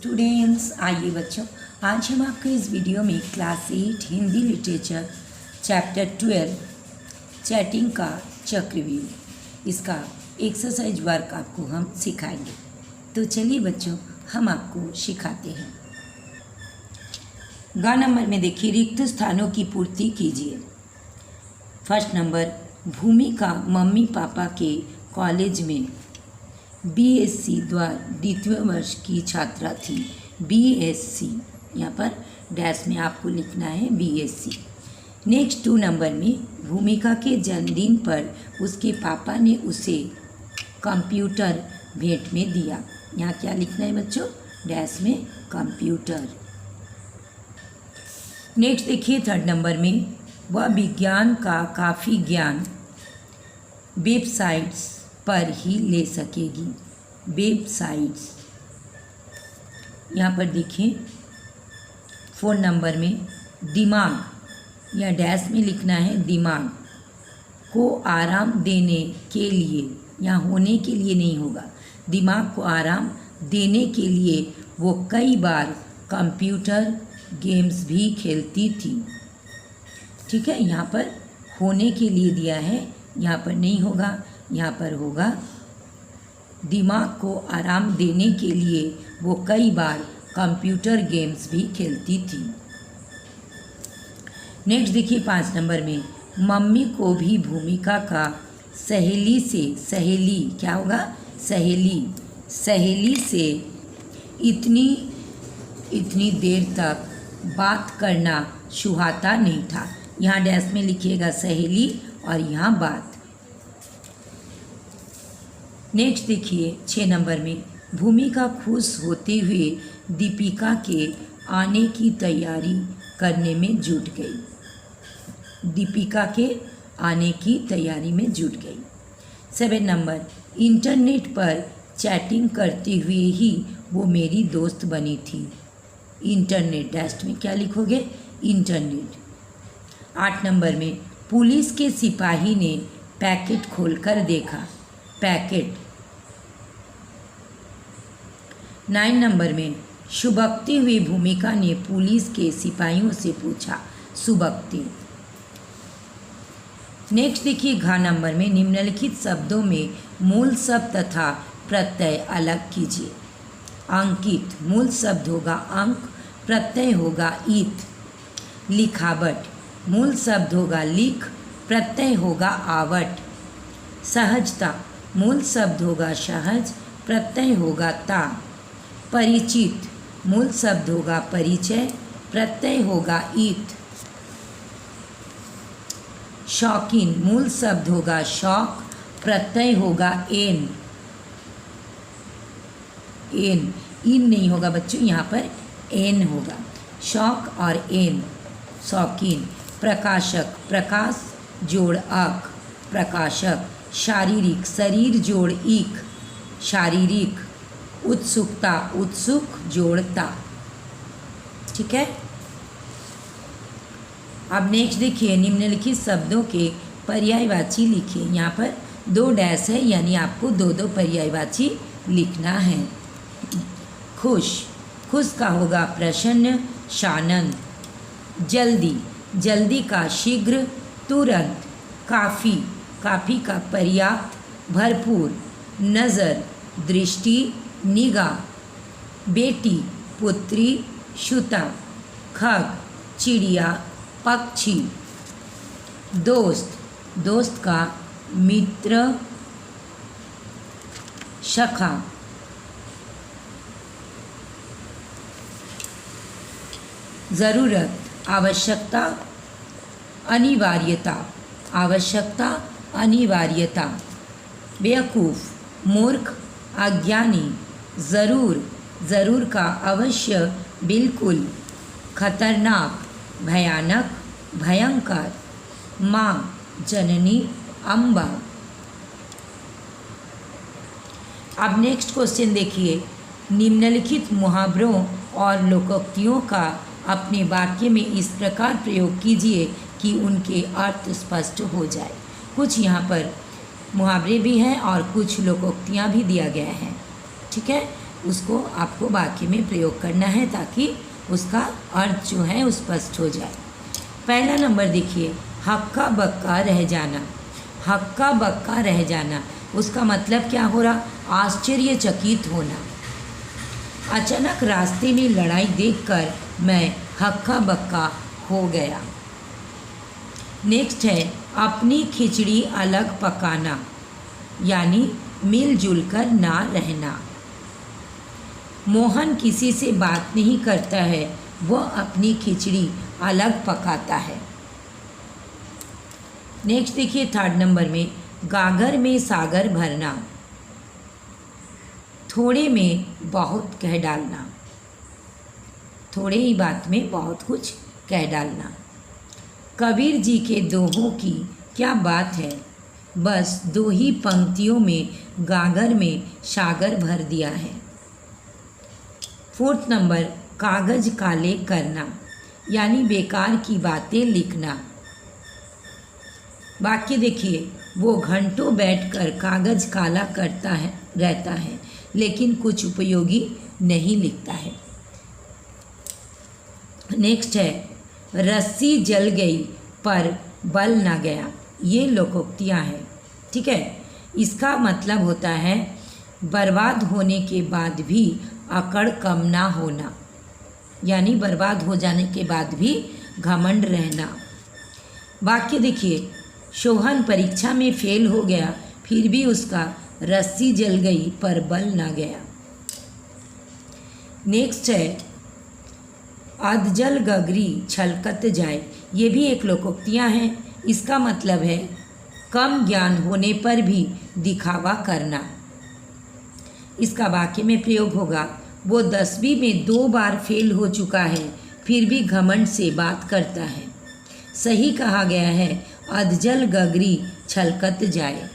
Students, आइए बच्चों, आज हम आपको इस वीडियो में class 8 Hindi literature chapter 12 chatting का चक्रव्यूह इसका एक्सरसाइज वर्क आपको हम सिखाएंगे। तो चलिए बच्चों, हम आपको सिखाते हैं। ग नंबर में देखिए, रिक्त स्थानों की पूर्ति कीजिए। फर्स्ट नंबर, भूमिका मम्मी पापा के कॉलेज में बीएससी द्वारा द्वितीय वर्ष की छात्रा थी। बीएससी यहाँ पर डैश में आपको लिखना है बीएससी। नेक्स्ट 2 नंबर में, भूमिका के जन्मदिन पर उसके पापा ने उसे कंप्यूटर भेंट में दिया। यहाँ क्या लिखना है बच्चों? डैश में कंप्यूटर। नेक्स्ट देखिए 3rd नंबर में, वह विज्ञान का काफ़ी ज्ञान वेबसाइट्स पर ही ले सकेगी। वेबसाइट्स यहाँ पर देखिए 4 नंबर में, दिमाग या डैश में लिखना है दिमाग को आराम देने के लिए, यहाँ होने के लिए नहीं होगा, दिमाग को आराम देने के लिए वो कई बार कंप्यूटर गेम्स भी खेलती थी। ठीक है, यहाँ पर होने के लिए दिया है, यहाँ पर नहीं होगा, यहाँ पर होगा दिमाग को आराम देने के लिए वो कई बार कंप्यूटर गेम्स भी खेलती थी। नेक्स्ट देखिए 5 नंबर में, मम्मी को भी भूमिका का सहेली से, सहेली क्या होगा? सहेली से इतनी देर तक बात करना सुहाता नहीं था। यहाँ डैश में लिखिएगा सहेली और यहाँ बात। नेक्स्ट देखिए 6 नंबर में, भूमिका खुश होते हुए दीपिका के आने की तैयारी करने में जुट गई। दीपिका के आने की तैयारी में जुट गई। 7 नंबर, इंटरनेट पर चैटिंग करते हुए ही वो मेरी दोस्त बनी थी। इंटरनेट डैश में क्या लिखोगे? इंटरनेट। 8 नंबर में, पुलिस के सिपाही ने पैकेट खोलकर देखा। पैकेट। 9 नंबर में, सुबकती हुई भूमिका ने पुलिस के सिपाहियों से पूछा। सुबकती। नेक्स्ट देखिए घ नंबर में, निम्नलिखित शब्दों में मूल शब्द तथा प्रत्यय अलग कीजिए। अंकित, मूल शब्द होगा अंक, प्रत्यय होगा ईत। लिखावट, मूल शब्द होगा लिख, प्रत्यय होगा आवट। सहजता, मूल शब्द होगा सहज, प्रत्यय होगा ता। परिचित, मूल शब्द होगा परिचय, प्रत्यय होगा ईत। शौकीन, मूल शब्द होगा शौक, प्रत्यय होगा एन। इन नहीं होगा बच्चों, यहाँ पर एन होगा। शौक और एन, शौकीन। प्रकाशक, प्रकाश जोड़ अक, प्रकाशक। शारीरिक, शरीर जोड़ ईक, शारीरिक। उत्सुकता, उत्सुक जोड़ता। ठीक है, अब नेक्स्ट देखिए, निम्नलिखित शब्दों के पर्यायवाची लिखिए। यहाँ पर 2 डैश है, यानी आपको 2 पर्यायवाची लिखना है। खुश, खुश का होगा प्रसन्न, शानंद। जल्दी, जल्दी का शीघ्र, तुरंत। काफ़ी, काफ़ी का पर्याप्त, भरपूर। नज़र, दृष्टि, निगाह। बेटी, पुत्री, सुता। खग, चिड़िया, पक्षी। दोस्त, दोस्त का मित्र, सखा। ज़रूरत, आवश्यकता, अनिवार्यता। आवश्यकता, अनिवार्यता। बेवकूफ़, मूर्ख, अज्ञानी। ज़रूर, ज़रूर का अवश्य, बिल्कुल। खतरनाक, भयानक, भयंकर। माँ, जननी, अम्बा। अब नेक्स्ट क्वेश्चन देखिए, निम्नलिखित मुहावरों और लोकोक्तियों का अपने वाक्य में इस प्रकार प्रयोग कीजिए कि उनके अर्थ स्पष्ट हो जाए। कुछ यहाँ पर मुहावरे भी हैं और कुछ लोकोक्तियाँ भी दिया गया है। ठीक है, उसको आपको वाक्य में प्रयोग करना है ताकि उसका अर्थ जो है स्पष्ट हो जाए। पहला नंबर देखिए, हक्का बक्का रह जाना। हक्का बक्का रह जाना, उसका मतलब क्या हो रहा? आश्चर्यचकित होना। अचानक रास्ते में लड़ाई देखकर मैं हक्का बक्का हो गया। नेक्स्ट है अपनी खिचड़ी अलग पकाना, यानी मिलजुल कर ना रहना। मोहन किसी से बात नहीं करता है, वह अपनी खिचड़ी अलग पकाता है। नेक्स्ट देखिए थर्ड नंबर में, गागर में सागर भरना, थोड़े में बहुत कह डालना। थोड़े ही बात में बहुत कुछ कह डालना। कबीर जी के दोहों की क्या बात है, बस 2 ही पंक्तियों में गागर में सागर भर दिया है। फोर्थ नंबर, कागज काले करना, यानी बेकार की बातें लिखना। वाक्य देखिए, वो घंटों बैठकर कागज काला करता है रहता है, लेकिन कुछ उपयोगी नहीं लिखता है। नेक्स्ट है रस्सी जल गई पर बल ना गया। ये लोकोक्तियाँ हैं, ठीक है। इसका मतलब होता है बर्बाद होने के बाद भी अकड़ कम ना होना, यानी बर्बाद हो जाने के बाद भी घमंड रहना। वाक्य देखिए, शोहन परीक्षा में फेल हो गया, फिर भी उसका रस्सी जल गई पर बल ना गया। नेक्स्ट है अधजल गगरी छलकत जाए। ये भी एक लोकोक्तियाँ हैं। इसका मतलब है कम ज्ञान होने पर भी दिखावा करना। इसका वाक्य में प्रयोग होगा, वो 10वीं में 2 बार फेल हो चुका है, फिर भी घमंड से बात करता है। सही कहा गया है, अधजल गगरी छलकत जाए।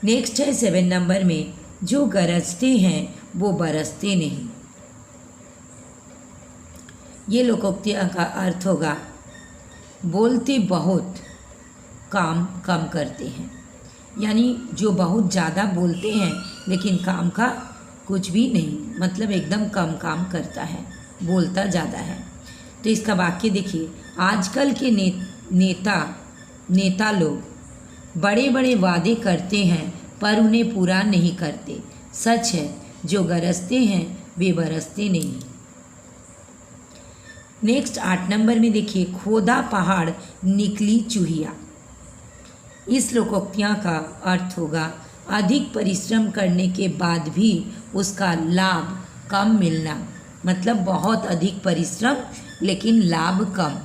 नेक्स्ट है 7 नंबर में, जो गरजते हैं वो बरसते नहीं। ये लोकोक्तियाँ का अर्थ होगा बोलते बहुत काम कम करते हैं, यानी जो बहुत ज़्यादा बोलते हैं लेकिन काम का कुछ भी नहीं, मतलब एकदम कम काम करता है, बोलता ज़्यादा है। तो इसका वाक्य देखिए, आजकल के नेता लोग बड़े बड़े वादे करते हैं पर उन्हें पूरा नहीं करते। सच है, जो गरजते हैं वे बरसते नहीं। नेक्स्ट 8 नंबर में देखिए, खोदा पहाड़ निकली चूहिया। इस लोकोक्तियाँ का अर्थ होगा अधिक परिश्रम करने के बाद भी उसका लाभ कम मिलना, मतलब बहुत अधिक परिश्रम लेकिन लाभ कम।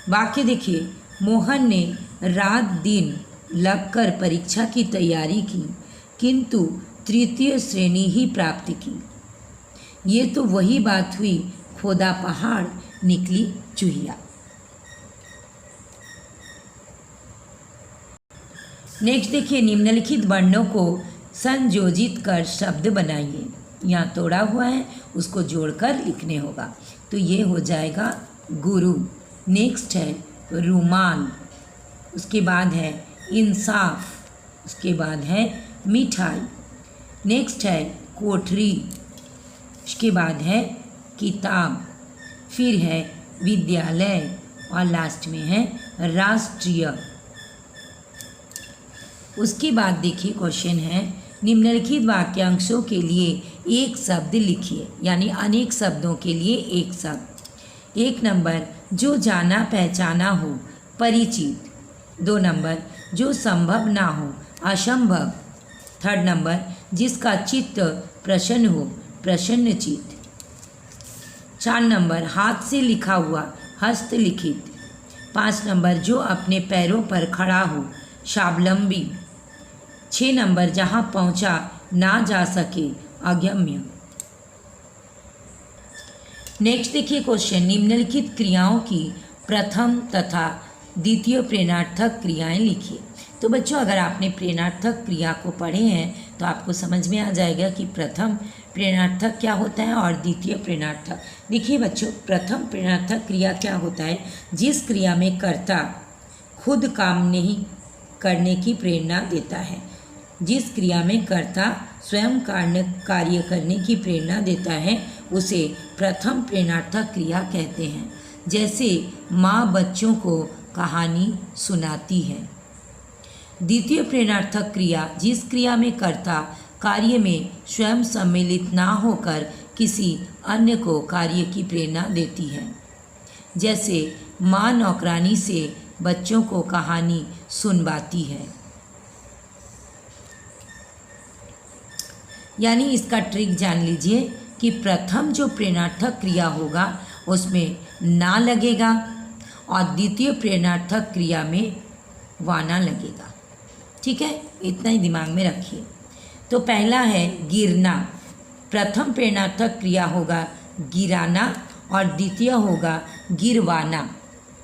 वाक्य देखिए, मोहन ने रात दिन लगकर परीक्षा की तैयारी की, किंतु 3य श्रेणी ही प्राप्त की। ये तो वही बात हुई, खोदा पहाड़ निकली चूहिया। नेक्स्ट देखिए, निम्नलिखित वर्णों को संयोजित कर शब्द बनाइए। यहाँ तोड़ा हुआ है, उसको जोड़कर लिखने होगा। तो ये हो जाएगा गुरु। नेक्स्ट है रुमाल, उसके बाद है इंसाफ, उसके बाद है मिठाई। नेक्स्ट है कोठरी, उसके बाद है किताब, फिर है विद्यालय और लास्ट में है राष्ट्रीय। उसके बाद देखिए क्वेश्चन है, निम्नलिखित वाक्यांशों के लिए एक शब्द लिखिए, यानी अनेक शब्दों के लिए एक शब्द। 1 नंबर, जो जाना पहचाना हो, परिचित। 2 नंबर, जो संभव ना हो, असंभव। 3rd नंबर, जिसका चित्त प्रसन्न हो, प्रसन्नचित्त। 4 नंबर, हाथ से लिखा हुआ, हस्तलिखित। 5 नंबर, जो अपने पैरों पर खड़ा हो, स्वावलंबी। 6 नंबर, जहाँ पहुँचा ना जा सके, अगम्य। नेक्स्ट देखिए क्वेश्चन, निम्नलिखित क्रियाओं की प्रथम तथा द्वितीय प्रेरणार्थक क्रियाएं लिखिए। तो बच्चों, अगर आपने प्रेरणार्थक क्रिया को पढ़े हैं तो आपको समझ में आ जाएगा कि प्रथम प्रेरणार्थक क्या होता है और द्वितीय प्रेरणार्थक। देखिए बच्चों, प्रथम प्रेरणार्थक क्रिया क्या होता है, जिस क्रिया में कर्ता खुद काम नहीं करने की प्रेरणा देता है। जिस क्रिया में कर्ता स्वयं कार्य करने की प्रेरणा देता है उसे प्रथम प्रेरणार्थक क्रिया कहते हैं। जैसे माँ बच्चों को कहानी सुनाती है। द्वितीय प्रेरणार्थक क्रिया जिस क्रिया में कर्ता कार्य में स्वयं सम्मिलित ना होकर किसी अन्य को कार्य की प्रेरणा देती है। जैसे माँ नौकरानी से बच्चों को कहानी सुनवाती है। यानी इसका ट्रिक जान लीजिए कि प्रथम जो प्रेरणार्थक क्रिया होगा उसमें ना लगेगा और द्वितीय प्रेरणार्थक क्रिया में वाना लगेगा। ठीक है, इतना ही दिमाग में रखिए। तो पहला है गिरना। प्रथम प्रेरणार्थक क्रिया होगा गिराना और द्वितीय होगा गिरवाना।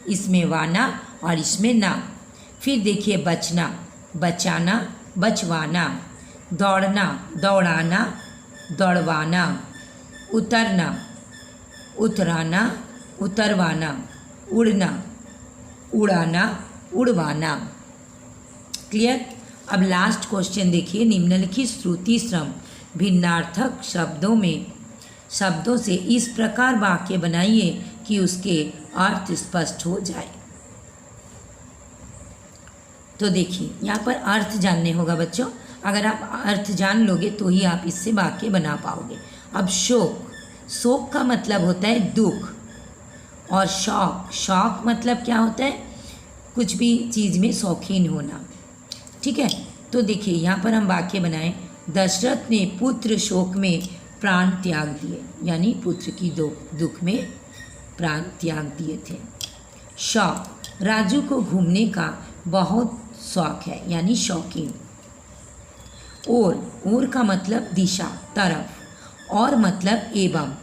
इसमें वाना और इसमें ना। फिर देखिए बचना, बचाना, बचवाना। दौड़ना, दौड़ाना, दौड़वाना। उतरना, उतराना, उतरवाना। उड़ना, उड़ाना, उड़वाना। क्लियर। अब लास्ट क्वेश्चन देखिए। निम्नलिखित श्रुति श्रम भिन्नार्थक शब्दों से इस प्रकार वाक्य बनाइए कि उसके अर्थ स्पष्ट हो जाए। तो देखिए यहाँ पर अर्थ जानने होगा बच्चों। अगर आप अर्थ जान लोगे तो ही आप इससे वाक्य बना पाओगे। अब शोक, शोक का मतलब होता है दुख। और शौक, शौक मतलब क्या होता है? कुछ भी चीज़ में शौकीन होना। ठीक है, तो देखिए यहाँ पर हम वाक्य बनाएं। दशरथ ने पुत्र शोक में प्राण त्याग दिए, यानी पुत्र की दुख में प्राण त्याग दिए थे। शौक, राजू को घूमने का बहुत शौक है, यानी शौकीन। और का मतलब दिशा, तरफ। और मतलब एवं।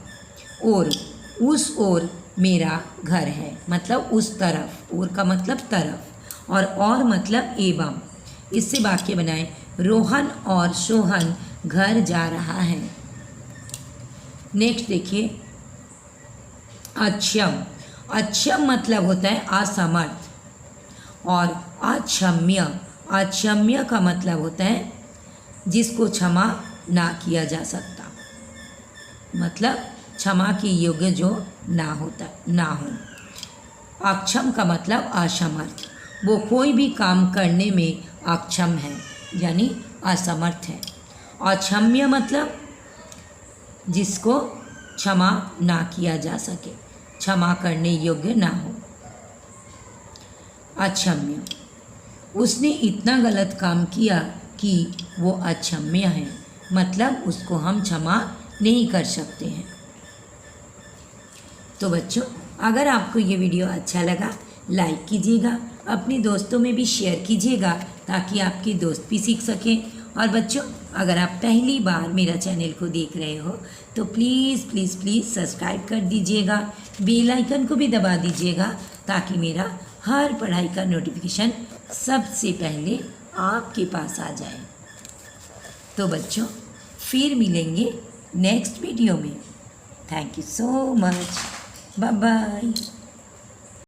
उस ओर मेरा घर है, मतलब उस तरफ। और का मतलब तरफ और मतलब एवं। इससे वाक्य बनाएं। रोहन और सोहन घर जा रहा है। नेक्स्ट देखिए अक्षम। अक्षम मतलब होता है असमर्थ। और अक्षम्य, अक्षम्य का मतलब होता है जिसको क्षमा ना किया जा सकता, मतलब क्षमा के योग्य जो ना हो। अक्षम का मतलब असमर्थ। वो कोई भी काम करने में अक्षम है, यानी असमर्थ है। अक्षम्य मतलब जिसको क्षमा ना किया जा सके, क्षमा करने योग्य ना हो। अक्षम्य, उसने इतना गलत काम किया कि वो अक्षम्य है, मतलब उसको हम क्षमा नहीं कर सकते हैं। तो बच्चों, अगर आपको ये वीडियो अच्छा लगा लाइक कीजिएगा, अपने दोस्तों में भी शेयर कीजिएगा ताकि आपके दोस्त भी सीख सकें। और बच्चों, अगर आप पहली बार मेरा चैनल को देख रहे हो तो प्लीज़ प्लीज़ प्लीज़ सब्सक्राइब कर दीजिएगा, बेल आइकन को भी दबा दीजिएगा ताकि मेरा हर पढ़ाई का नोटिफिकेशन सबसे पहले आपके पास आ जाए। तो बच्चों, फिर मिलेंगे नेक्स्ट वीडियो में। Thank you so much. Bye bye.